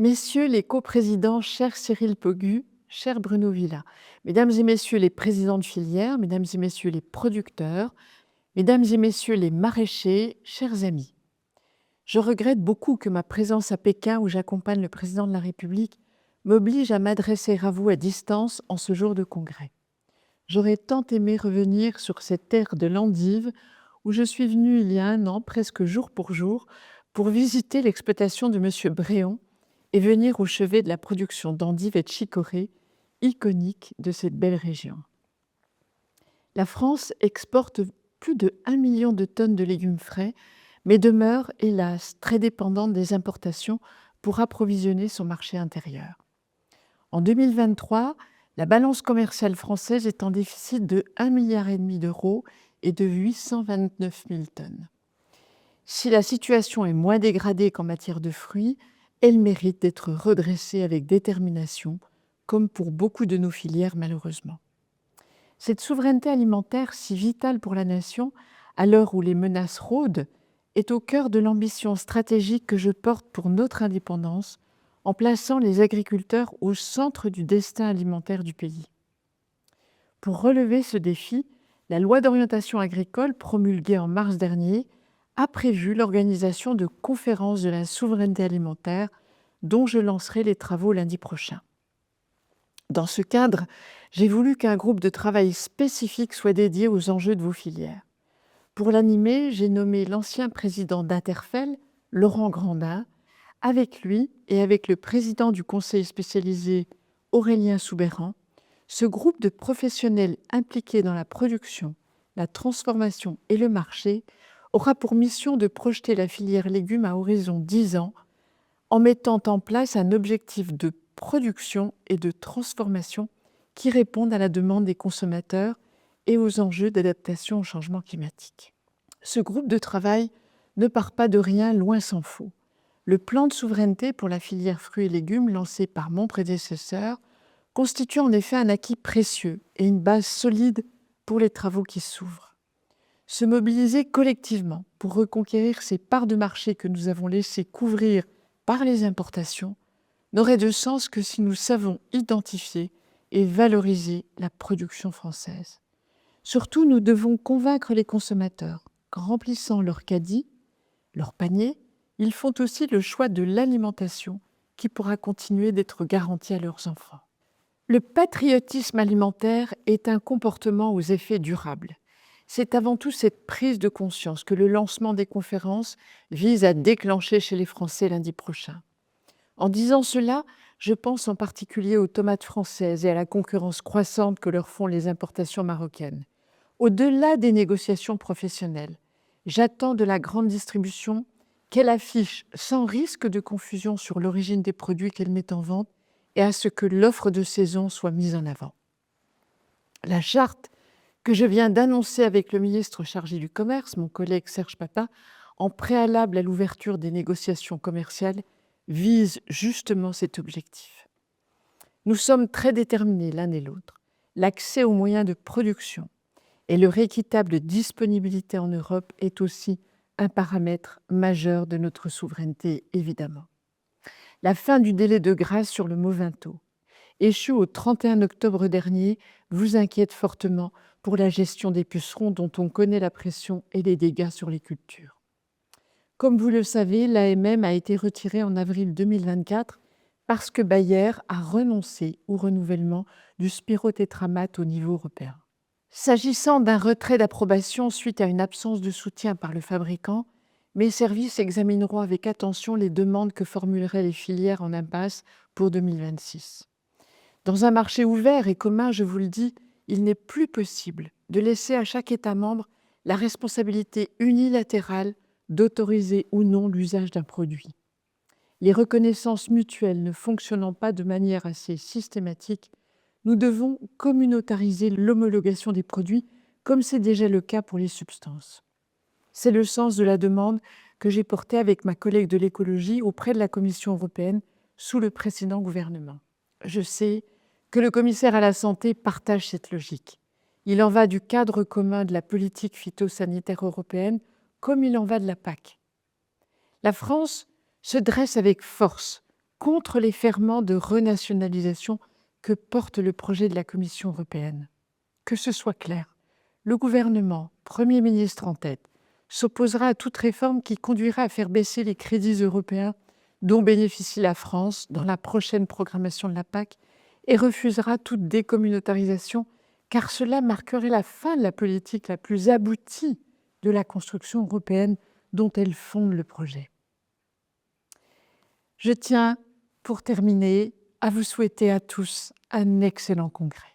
Messieurs les coprésidents, cher Cyril Pogu, cher Bruno Villa, mesdames et messieurs les présidents de filière, mesdames et messieurs les producteurs, mesdames et messieurs les maraîchers, chers amis. Je regrette beaucoup que ma présence à Pékin, où j'accompagne le président de la République, m'oblige à m'adresser à vous à distance en ce jour de congrès. J'aurais tant aimé revenir sur cette terre de l'endive où je suis venue il y a un an, presque jour pour visiter l'exploitation de M. Bréon et venir au chevet de la production d'endives et de chicorée, iconique de cette belle région. La France exporte plus de 1 million de tonnes de légumes frais, mais demeure, hélas, très dépendante des importations pour approvisionner son marché intérieur. En 2023, la balance commerciale française est en déficit de 1,5 milliard d'euros et de 829 000 tonnes. Si la situation est moins dégradée qu'en matière de fruits, elle mérite d'être redressée avec détermination, comme pour beaucoup de nos filières malheureusement. Cette souveraineté alimentaire si vitale pour la nation, à l'heure où les menaces rôdent, est au cœur de l'ambition stratégique que je porte pour notre indépendance, en plaçant les agriculteurs au centre du destin alimentaire du pays. Pour relever ce défi, la loi d'orientation agricole promulguée en mars dernier a prévu l'organisation de conférences de la souveraineté alimentaire dont je lancerai les travaux lundi prochain. Dans ce cadre, j'ai voulu qu'un groupe de travail spécifique soit dédié aux enjeux de vos filières. Pour l'animer, j'ai nommé l'ancien président d'Interfel, Laurent Grandin. Avec lui et avec le président du conseil spécialisé, Aurélien Soubeyran, ce groupe de professionnels impliqués dans la production, la transformation et le marché aura pour mission de projeter la filière légumes à horizon 10 ans en mettant en place un objectif de production et de transformation qui répondent à la demande des consommateurs et aux enjeux d'adaptation au changement climatique. Ce groupe de travail ne part pas de rien, loin s'en faut. Le plan de souveraineté pour la filière fruits et légumes lancé par mon prédécesseur constitue en effet un acquis précieux et une base solide pour les travaux qui s'ouvrent. Se mobiliser collectivement pour reconquérir ces parts de marché que nous avons laissé couvrir par les importations n'aurait de sens que si nous savons identifier et valoriser la production française. Surtout, nous devons convaincre les consommateurs qu'en remplissant leur caddie, leur panier, ils font aussi le choix de l'alimentation qui pourra continuer d'être garantie à leurs enfants. Le patriotisme alimentaire est un comportement aux effets durables. C'est avant tout cette prise de conscience que le lancement des conférences vise à déclencher chez les Français lundi prochain. En disant cela, je pense en particulier aux tomates françaises et à la concurrence croissante que leur font les importations marocaines. Au-delà des négociations professionnelles, j'attends de la grande distribution qu'elle affiche sans risque de confusion sur l'origine des produits qu'elle met en vente et à ce que l'offre de saison soit mise en avant. La charte que je viens d'annoncer avec le ministre chargé du Commerce, mon collègue Serge Papin, en préalable à l'ouverture des négociations commerciales, vise justement cet objectif. Nous sommes très déterminés l'un et l'autre. L'accès aux moyens de production et leur équitable disponibilité en Europe est aussi un paramètre majeur de notre souveraineté, évidemment. La fin du délai de grâce sur le Movento, échu au 31 octobre dernier, vous inquiète fortement pour la gestion des pucerons dont on connaît la pression et les dégâts sur les cultures. Comme vous le savez, l'AMM a été retirée en avril 2024 parce que Bayer a renoncé au renouvellement du spirotétramate au niveau européen. S'agissant d'un retrait d'approbation suite à une absence de soutien par le fabricant, mes services examineront avec attention les demandes que formuleraient les filières en impasse pour 2026. Dans un marché ouvert et commun, je vous le dis, il n'est plus possible de laisser à chaque État membre la responsabilité unilatérale d'autoriser ou non l'usage d'un produit. Les reconnaissances mutuelles ne fonctionnant pas de manière assez systématique, nous devons communautariser l'homologation des produits, comme c'est déjà le cas pour les substances. C'est le sens de la demande que j'ai portée avec ma collègue de l'écologie auprès de la Commission européenne sous le précédent gouvernement. Je sais que le commissaire à la santé partage cette logique. Il en va du cadre commun de la politique phytosanitaire européenne comme il en va de la PAC. La France se dresse avec force contre les ferments de renationalisation que porte le projet de la Commission européenne. Que ce soit clair, le gouvernement, Premier ministre en tête, s'opposera à toute réforme qui conduira à faire baisser les crédits européens dont bénéficie la France dans la prochaine programmation de la PAC et refusera toute décommunautarisation, car cela marquerait la fin de la politique la plus aboutie de la construction européenne dont elle fonde le projet. Je tiens, pour terminer, à vous souhaiter à tous un excellent congrès.